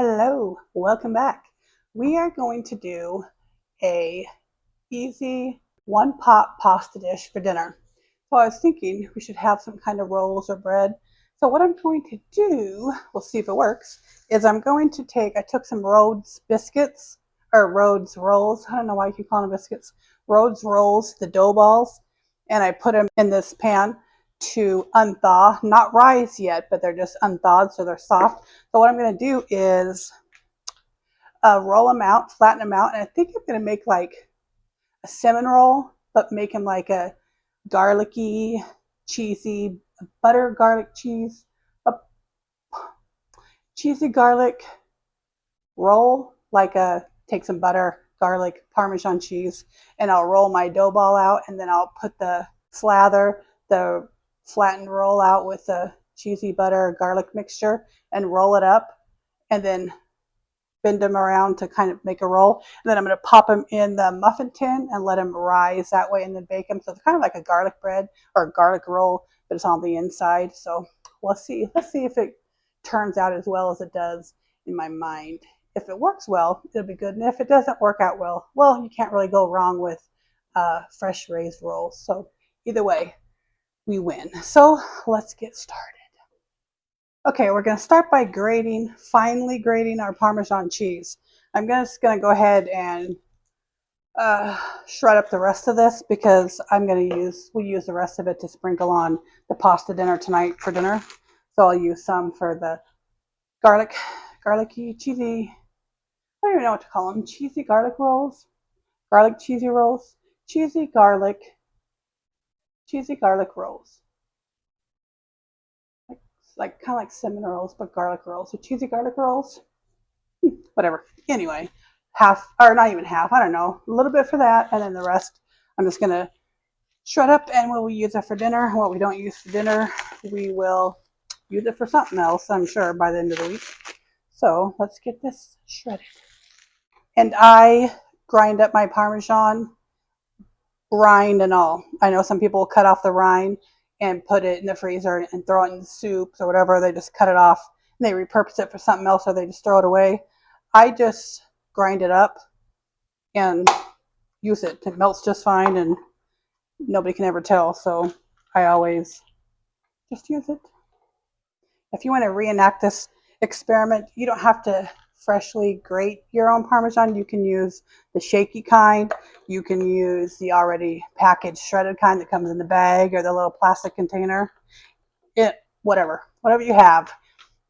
Hello, welcome back. We are going to do a easy one pot pasta dish for dinner. So I was thinking we should have some kind of rolls or bread. So what I'm going to do, we'll see if it works, is I took some Rhodes biscuits, or Rhodes rolls, I don't know why you keep calling them biscuits, Rhodes rolls, the dough balls, and I put them in this pan to unthaw, not rise yet, but they're just unthawed so they're soft. So what I'm going to do is roll them out, flatten them out, and I think I'm going to make like a cinnamon roll, but make them like a garlicky, cheesy, butter garlic cheese, a cheesy garlic roll, like a take some butter, garlic, Parmesan cheese, and I'll roll my dough ball out, and then I'll put the flattened roll out with the cheesy butter garlic mixture, and roll it up, and then bend them around to kind of make a roll. And then I'm going to pop them in the muffin tin and let them rise that way and then bake them. So it's kind of like a garlic bread or a garlic roll, but it's on the inside. So let's see. Let's see if it turns out as well as it does in my mind. If it works well, it'll be good. And if it doesn't work out well, you can't really go wrong with fresh raised rolls. So either way, we win. So let's get started. Okay, we're going to start by finely grating our Parmesan cheese. I'm just going to go ahead and shred up the rest of this because we'll use the rest of it to sprinkle on the pasta dinner tonight for dinner. So I'll use some for the garlicky, cheesy, I don't even know what to call them, cheesy garlic rolls, garlic cheesy rolls, cheesy garlic rolls. Like kind of like cinnamon rolls, but garlic rolls. So cheesy garlic rolls, whatever. Anyway, half or not even half, I don't know, a little bit for that, and then the rest I'm just gonna shred up, and when we use it for dinner, what we don't use for dinner, we will use it for something else, I'm sure, by the end of the week. So let's get this shredded. And I grind up my Parmesan, rind and all. I know some people cut off the rind and put it in the freezer and throw it in soups or whatever. They just cut it off and they repurpose it for something else, or they just throw it away. I just grind it up and use it. It melts just fine and nobody can ever tell. So I always just use it. If you want to reenact this experiment, you don't have to freshly grate your own Parmesan. You can use the shaky kind. You can use the already packaged shredded kind that comes in the bag or the little plastic container. Whatever you have.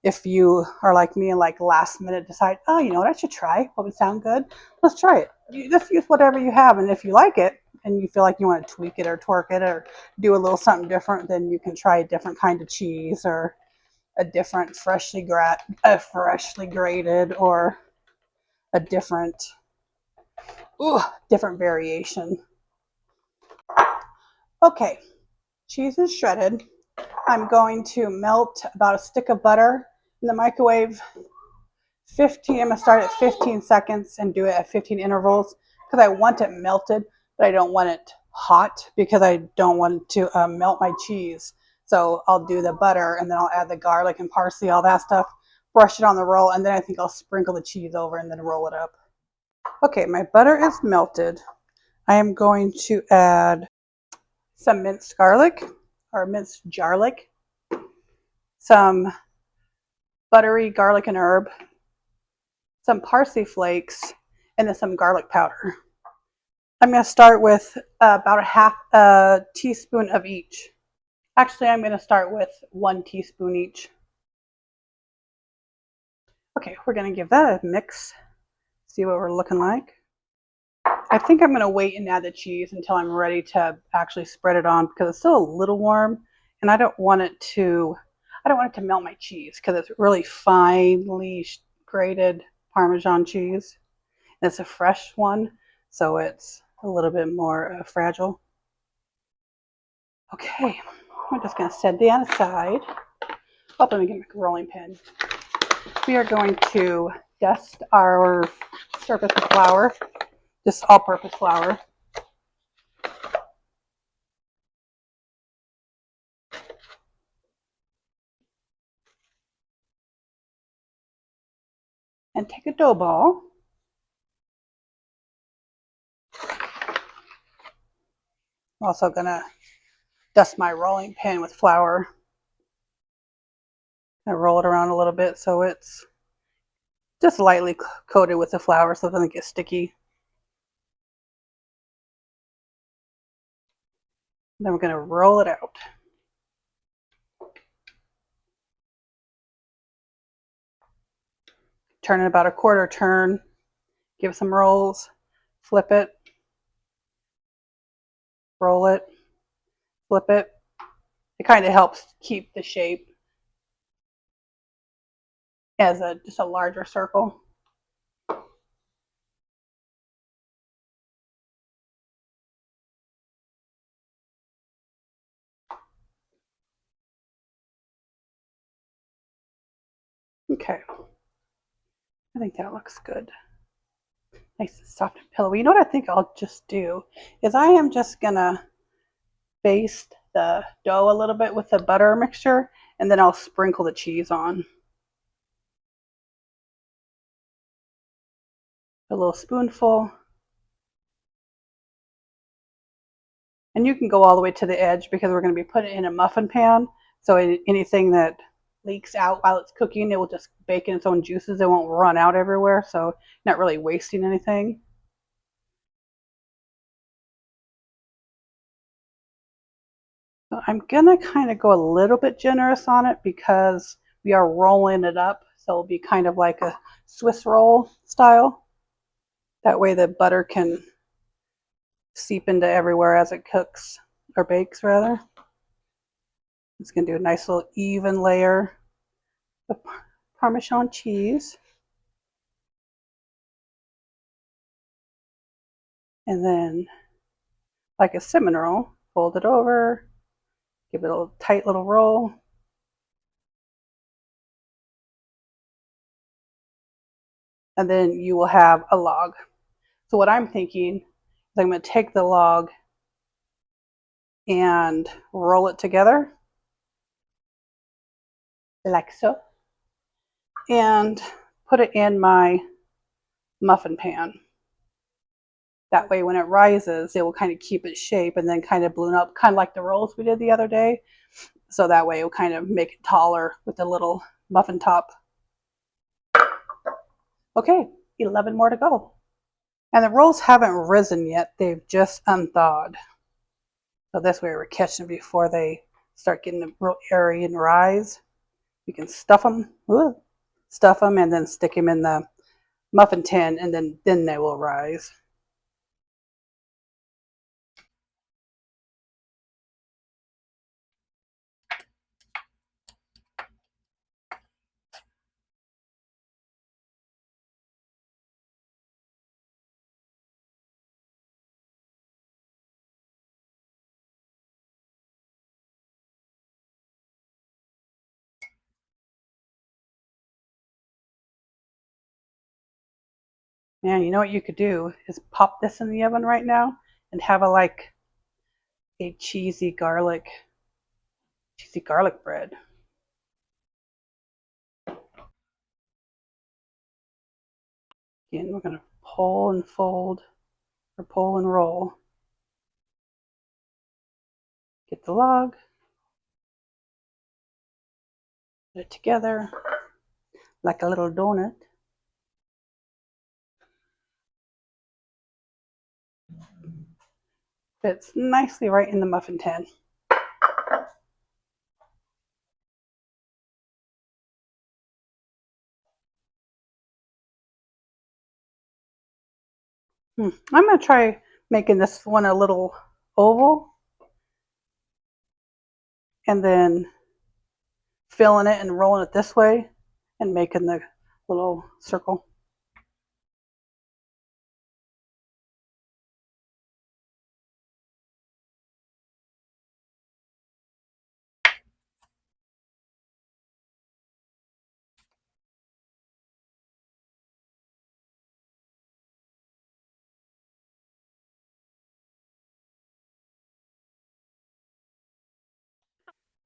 If you are like me and like last minute decide, oh, you know what, I should try. What would sound good? Let's try it. You just use whatever you have, and if you like it and you feel like you want to tweak it or twerk it or do a little something different, then you can try a different kind of cheese or a different freshly grated or a different variation. Okay, cheese is shredded. I'm going to melt about a stick of butter in the microwave. I'm going to start at 15 seconds and do it at 15 intervals because I want it melted, but I don't want it hot because I don't want to melt my cheese. So I'll do the butter and then I'll add the garlic and parsley, all that stuff, brush it on the roll, and then I think I'll sprinkle the cheese over and then roll it up. Okay, my butter is melted. I am going to add some minced garlic or minced jarlic, some buttery garlic and herb, some parsley flakes, and then some garlic powder. I'm going to start with about a half a teaspoon of each. Actually, I'm going to start with 1 teaspoon each. Okay, we're going to give that a mix, see what we're looking like. I think I'm going to wait and add the cheese until I'm ready to actually spread it on because it's still a little warm, and I don't want it to melt my cheese because it's really finely grated Parmesan cheese. And it's a fresh one, so it's a little bit more fragile. Okay, I'm just going to set that aside. Oh, let me get my rolling pin. We are going to dust our surface with flour, just all-purpose flour. and take a dough ball. I'm also gonna dust my rolling pin with flour and roll it around a little bit so it's just lightly coated with the flour so it doesn't get sticky. Then we're gonna roll it out. Turn it about a quarter turn, give some rolls, flip it, roll it, flip it. It kind of helps keep the shape as just a larger circle. Okay, I think that looks good. Nice and soft and pillowy. You know what I think I'll just do is I am just gonna baste the dough a little bit with the butter mixture, and then I'll sprinkle the cheese on. A little spoonful. And you can go all the way to the edge because we're going to be putting it in a muffin pan. So anything that leaks out while it's cooking, it will just bake in its own juices. It won't run out everywhere, so not really wasting anything. So I'm going to kind of go a little bit generous on it because we are rolling it up. So it'll be kind of like a Swiss roll style. That way the butter can seep into everywhere as it cooks, or bakes rather. It's going to do a nice little even layer of Parmesan cheese. And then, like a cinnamon roll, fold it over, give it a little tight little roll. And then you will have a log. So what I'm thinking is I'm going to take the log and roll it together like so, and put it in my muffin pan. That way when it rises, it will kind of keep its shape and then kind of balloon up, kind of like the rolls we did the other day. So that way it will kind of make it taller with the little muffin top. Okay, 11 more to go. And the rolls haven't risen yet, they've just unthawed. So this way we're catching them before they start getting real airy and rise. You can stuff them, and then stick them in the muffin tin, and then they will rise. Man, you know what you could do is pop this in the oven right now and have a cheesy garlic bread. Again, we're gonna pull and fold, or pull and roll. Get the log, put it together like a little donut. Fits nicely right in the muffin tin. I'm going to try making this one a little oval and then filling it and rolling it this way and making the little circle.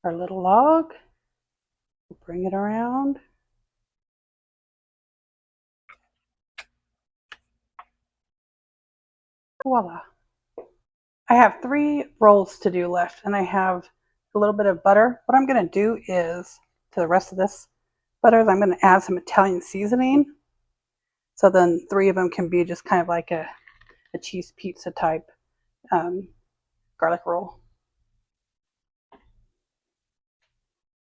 Our little log, we'll bring it around. Voila. I have 3 rolls to do left, and I have a little bit of butter. What I'm going to do is, to the rest of this butter, I'm going to add some Italian seasoning. So then 3 of them can be just kind of like a cheese pizza type garlic roll.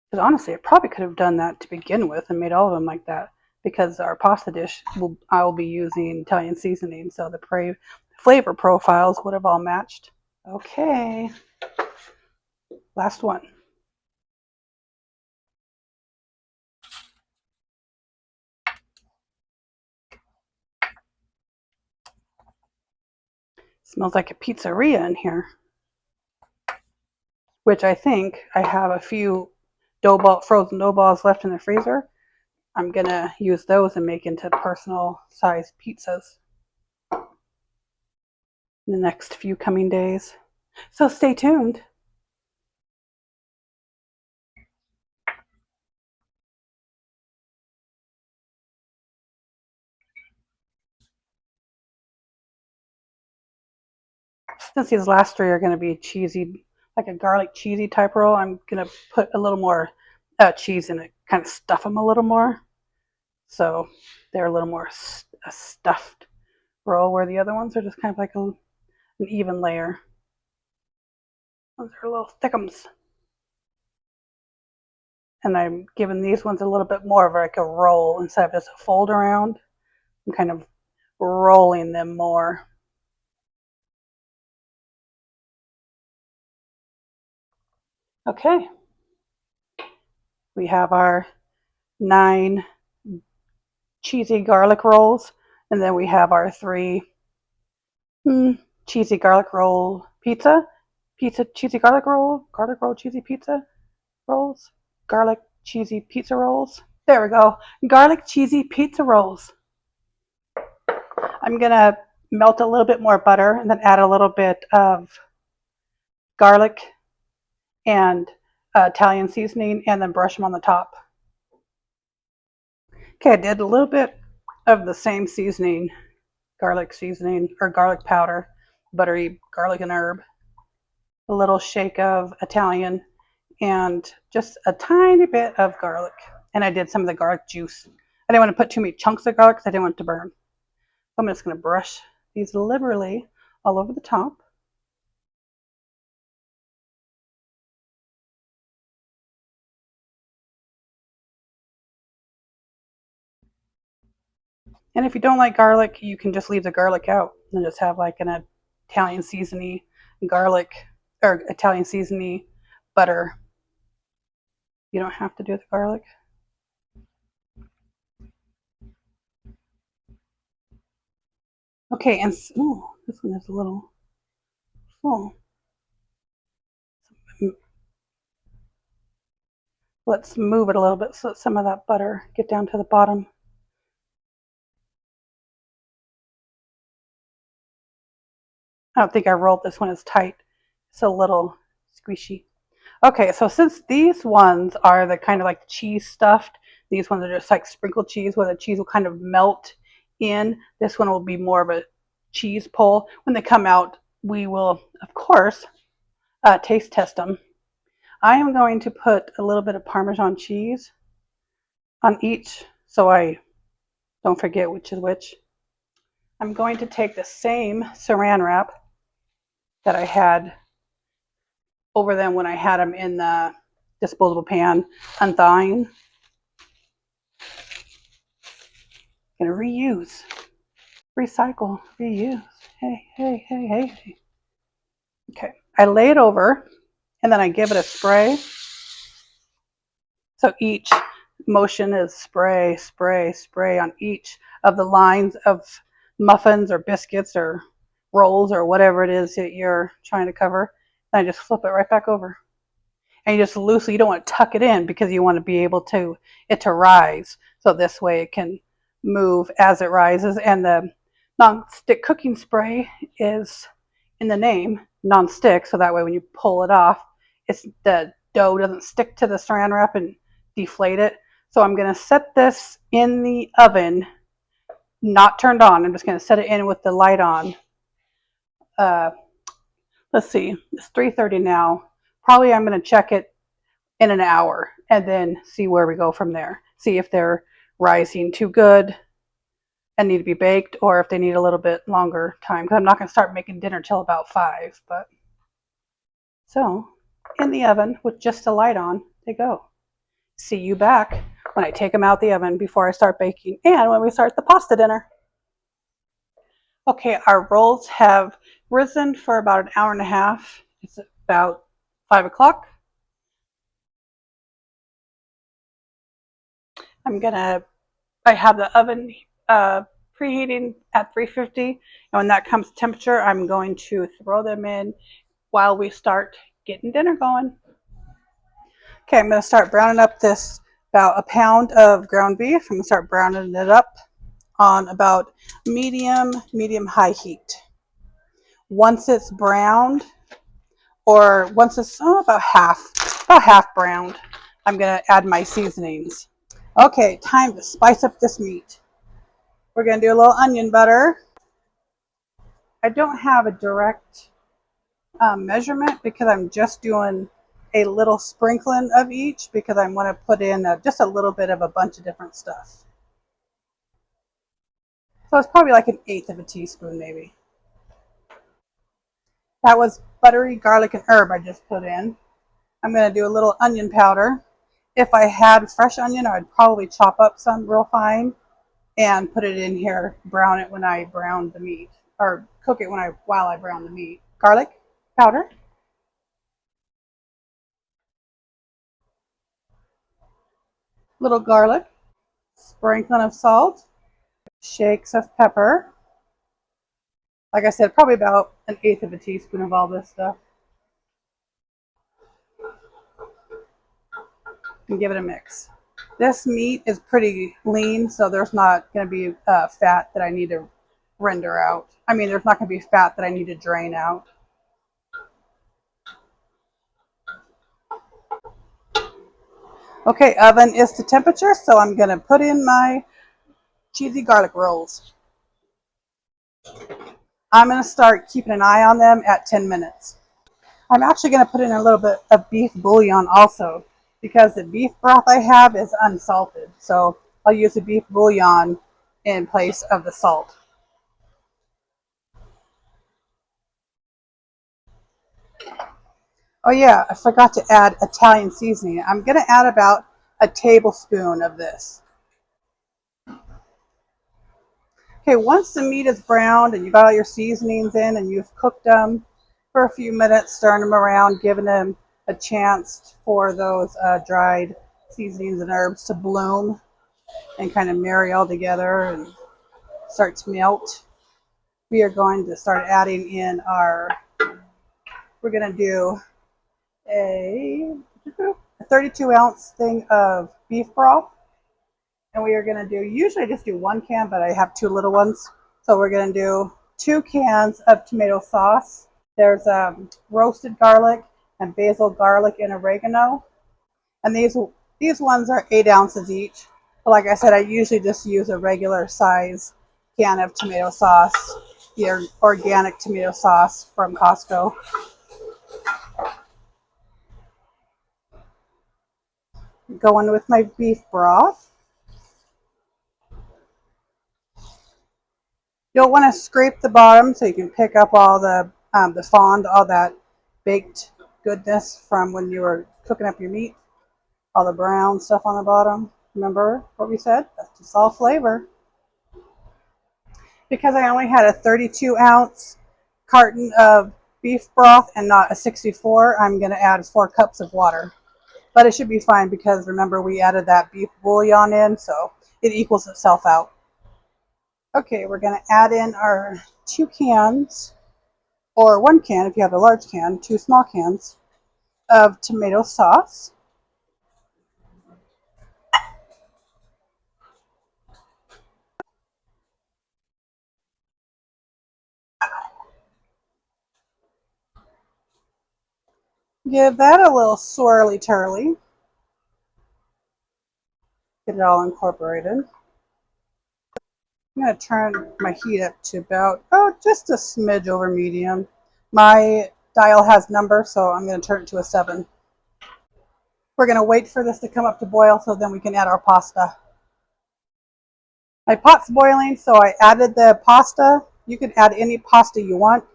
Because honestly, I probably could have done that to begin with and made all of them like that, because our pasta dish, I will be using Italian seasoning, so the flavor profiles would have all matched. Okay, last one. Smells like a pizzeria in here, which I think I have a few frozen dough balls left in the freezer. I'm gonna use those and make into personal size pizzas in the next few coming days. So stay tuned. Since these last 3 are going to be cheesy, like a garlic cheesy type roll, I'm going to put a little more cheese in it, kind of stuff them a little more. So they're a little more a stuffed roll, where the other ones are just kind of like an even layer. Those are little thickums. And I'm giving these ones a little bit more of like a roll instead of just a fold around. I'm kind of rolling them more. Okay. We have our 9 cheesy garlic rolls, and then we have our 3 cheesy garlic roll cheesy garlic roll, cheesy pizza rolls, garlic cheesy pizza rolls. There we go. Garlic cheesy pizza rolls. I'm going to melt a little bit more butter and then add a little bit of garlic and Italian seasoning, and then brush them on the top. Okay, I did a little bit of the same seasoning, garlic seasoning or garlic powder, buttery garlic and herb, a little shake of Italian, and just a tiny bit of garlic. And I did some of the garlic juice. I didn't want to put too many chunks of garlic because I didn't want it to burn. So I'm just going to brush these liberally all over the top. And if you don't like garlic, you can just leave the garlic out and just have like an Italian seasoning garlic or Italian seasoning butter. You don't have to do the garlic. Okay, and this one is a little full. Let's move it a little bit so that some of that butter get down to the bottom. I don't think I rolled this one as tight. It's a little squishy. Okay, so since these ones are the kind of like cheese stuffed, these ones are just like sprinkled cheese where the cheese will kind of melt in. This one will be more of a cheese pull. When they come out, we will, of course, taste test them. I am going to put a little bit of Parmesan cheese on each so I don't forget which is which. I'm going to take the same saran wrap that I had over them when I had them in the disposable pan unthawing. I'm gonna reuse, recycle, reuse. Hey, hey, hey, hey. Okay, I lay it over and then I give it a spray. So each motion is spray, spray, spray on each of the lines of muffins or biscuits or rolls or whatever it is that you're trying to cover. And I just flip it right back over. And you just loosely, you don't want to tuck it in because you want to be able to it to rise. So this way it can move as it rises. And the non-stick cooking spray is in the name, non-stick. So that way when you pull it off, it's the dough doesn't stick to the saran wrap and deflate it. So I'm going to set this in the oven, not turned on. I'm just going to set it in with the light on let's see, it's 3:30 now. Probably I'm going to check it in an hour and then see where we go from there. See if they're rising too good and need to be baked, or if they need a little bit longer time, because I'm not going to start making dinner till about 5. But so in the oven with just the light on, they go. See you back when I take them out the oven before I start baking and when we start the pasta dinner. Okay, our rolls have risen for about an hour and a half. It's about 5 o'clock. I have the oven preheating at 350, and when that comes to temperature, I'm going to throw them in while we start getting dinner going. Okay, I'm going to start browning up this about a pound of ground beef. I'm going to start browning it up on about medium high heat. Once it's browned, or once it's about half browned, I'm going to add my seasonings. Okay, time to spice up this meat. We're going to do a little onion butter. I don't have a direct measurement because I'm just doing a little sprinkling of each, because I want to put in just a little bit of a bunch of different stuff. So it's probably like 1/8 of a teaspoon maybe. That was buttery garlic and herb I just put in. I'm going to do a little onion powder. If I had fresh onion, I'd probably chop up some real fine and put it in here, brown it when I brown the meat, or cook it while I brown the meat. Garlic powder. Little garlic. Sprinkling of salt. Shakes of pepper. Like I said, probably about 1/8 of a teaspoon of all this stuff. And give it a mix. This meat is pretty lean, so there's not going to be fat that I need to render out. I mean, there's not going to be fat that I need to drain out. Okay, oven is to temperature, so I'm going to put in my cheesy garlic rolls. I'm going to start keeping an eye on them at 10 minutes. I'm actually going to put in a little bit of beef bouillon also, because the beef broth I have is unsalted. So I'll use the beef bouillon in place of the salt. Oh yeah, I forgot to add Italian seasoning. I'm going to add about a tablespoon of this. Okay, once the meat is browned and you got all your seasonings in and you've cooked them for a few minutes, stirring them around, giving them a chance for those dried seasonings and herbs to bloom and kind of marry all together and start to melt, we are going to start adding in we're going to do a 32-ounce thing of beef broth. And we are going to usually I just do 1 can, but I have 2 little ones. So we're going to do 2 cans of tomato sauce. There's roasted garlic and basil, garlic, and oregano. And these ones are 8 ounces each. But like I said, I usually just use a regular size can of tomato sauce, your organic tomato sauce from Costco. Going with my beef broth. You'll want to scrape the bottom so you can pick up all the fond, all that baked goodness from when you were cooking up your meat. All the brown stuff on the bottom. Remember what we said? That's just all flavor. Because I only had a 32-ounce carton of beef broth and not a 64, I'm going to add 4 cups of water. But it should be fine because remember we added that beef bouillon in, so it equals itself out. Okay, we're going to add in our 2 cans, or 1 can if you have a large can, 2 small cans of tomato sauce. Give that a little swirly-turly. Get it all incorporated. I'm going to turn my heat up to about, oh, just a smidge over medium. My dial has numbers, so I'm going to turn it to a 7. We're going to wait for this to come up to boil so then we can add our pasta. My pot's boiling, so I added the pasta. You can add any pasta you want.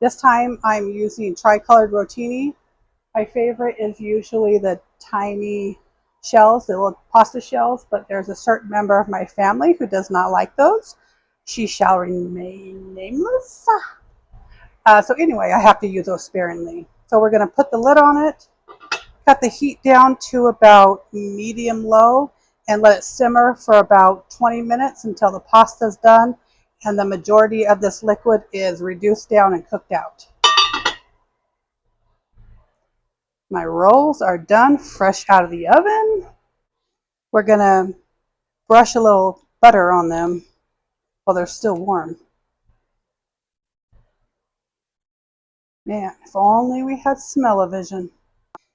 This time I'm using tricolored rotini. My favorite is usually the tiny shells, the little pasta shells, but there's a certain member of my family who does not like those. She shall remain nameless. So anyway, I have to use those sparingly. So we're going to put the lid on it, cut the heat down to about medium low, and let it simmer for about 20 minutes until the pasta is done and the majority of this liquid is reduced down and cooked out. My rolls are done, fresh out of the oven. We're going to brush a little butter on them while they're still warm. Man, if only we had smell-o-vision.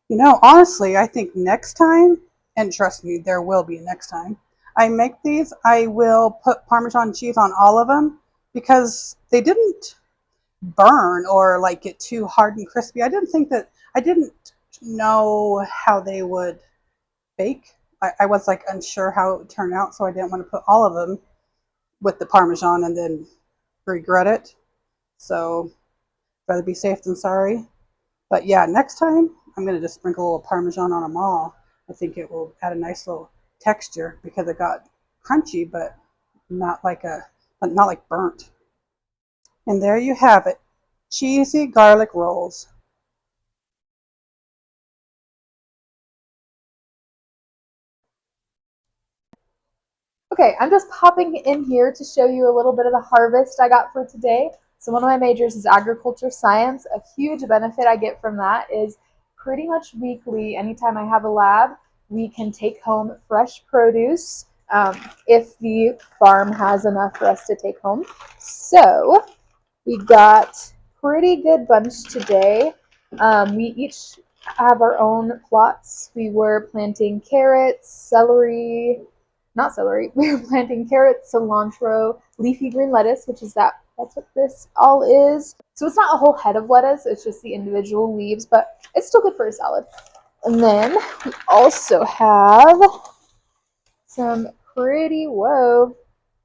You know, honestly, I think next time, and trust me, there will be next time, I make these, I will put Parmesan cheese on all of them because they didn't burn or like get too hard and crispy. I didn't know how they would bake. I was like unsure how it would turn out, so I didn't want to put all of them with the Parmesan and then regret it. So, rather be safe than sorry. But yeah, next time I'm going to just sprinkle a little Parmesan on them all. I think it will add a nice little texture because it got crunchy, but not like burnt. And there you have it, cheesy garlic rolls. Okay, I'm just popping in here to show you a little bit of the harvest I got for today. So one of my majors is agriculture science. A huge benefit I get from that is pretty much weekly, anytime I have a lab, we can take home fresh produce if the farm has enough for us to take home. So we got pretty good bunch today. We each have our own plots. We were planting carrots, celery, not celery. We were planting carrots, cilantro, leafy green lettuce, which is that's what this all is. So it's not a whole head of lettuce, it's just the individual leaves, but it's still good for a salad. And then we also have some pretty, whoa,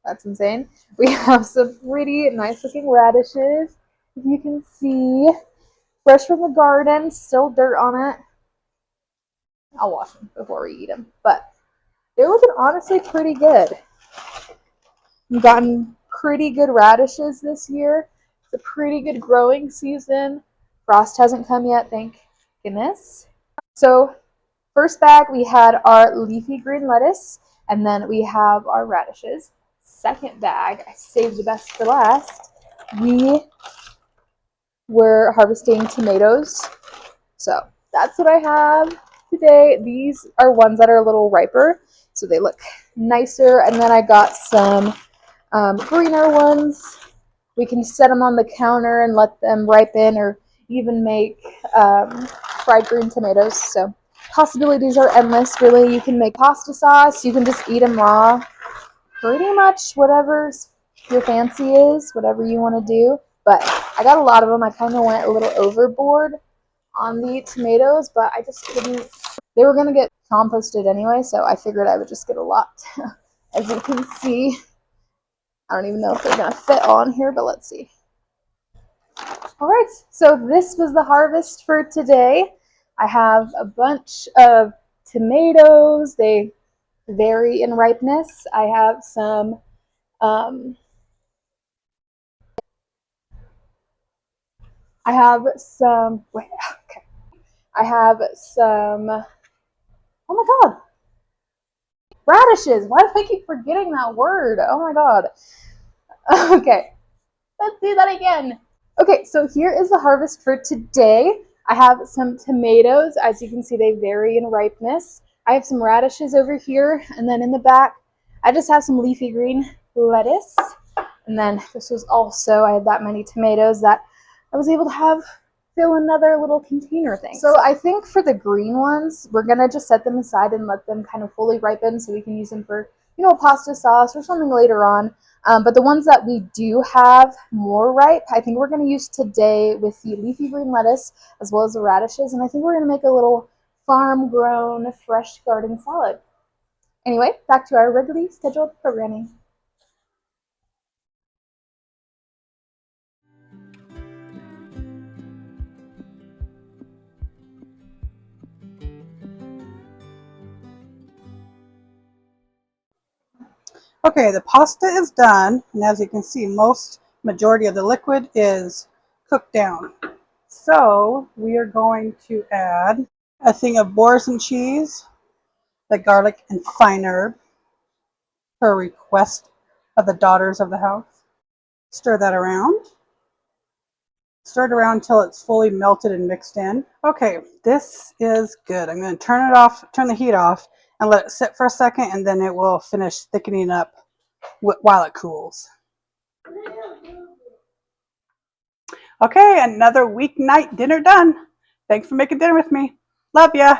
that's insane. We have some pretty nice looking radishes. If you can see, fresh from the garden, still dirt on it. I'll wash them before we eat them, but they're looking honestly pretty good. We've gotten pretty good radishes this year. It's a pretty good growing season. Frost hasn't come yet, thank goodness. So first bag, we had our leafy green lettuce, and then we have our radishes. Second bag, I saved the best for last. We were harvesting tomatoes. So that's what I have today. These are ones that are a little riper, so they look nicer. And then I got some greener ones. We can set them on the counter and let them ripen, or even make fried green tomatoes. So possibilities are endless, really. You can make pasta sauce. You can just eat them raw. Pretty much whatever your fancy is, whatever you want to do. But I got a lot of them. I kind of went a little overboard on the tomatoes, but I just couldn't. They were going to get composted anyway, so I figured I would just get a lot. As you can see, I don't even know if they're going to fit on here, but let's see. All right, so this was the harvest for today. I have a bunch of tomatoes. They vary in ripeness. I have some okay. I have some, oh my God, radishes. Why do I keep forgetting that word? Oh my God. Okay, let's do that again. Okay, so here is the harvest for today. I have some tomatoes. As you can see, they vary in ripeness. I have some radishes over here, and then in the back, I just have some leafy green lettuce. And then this was also, I had that many tomatoes that I was able to have fill another little container thing. So I think for the green ones, we're gonna just set them aside and let them kind of fully ripen so we can use them for, you know, pasta sauce or something later on. But the ones that we do have more ripe, I think we're going to use today with the leafy green lettuce as well as the radishes. And I think we're going to make a little farm-grown fresh garden salad. Anyway, back to our regularly scheduled programming. Okay, the pasta is done, and as you can see, majority of the liquid is cooked down. So we are going to add a thing of Boursin cheese, the garlic and fine herb, per request of the daughters of the house. Stir that around. Stir it around until it's fully melted and mixed in. Okay, this is good. I'm going to turn the heat off, and let it sit for a second, and then it will finish thickening up while it cools. Okay, another weeknight dinner done. Thanks for making dinner with me. Love ya.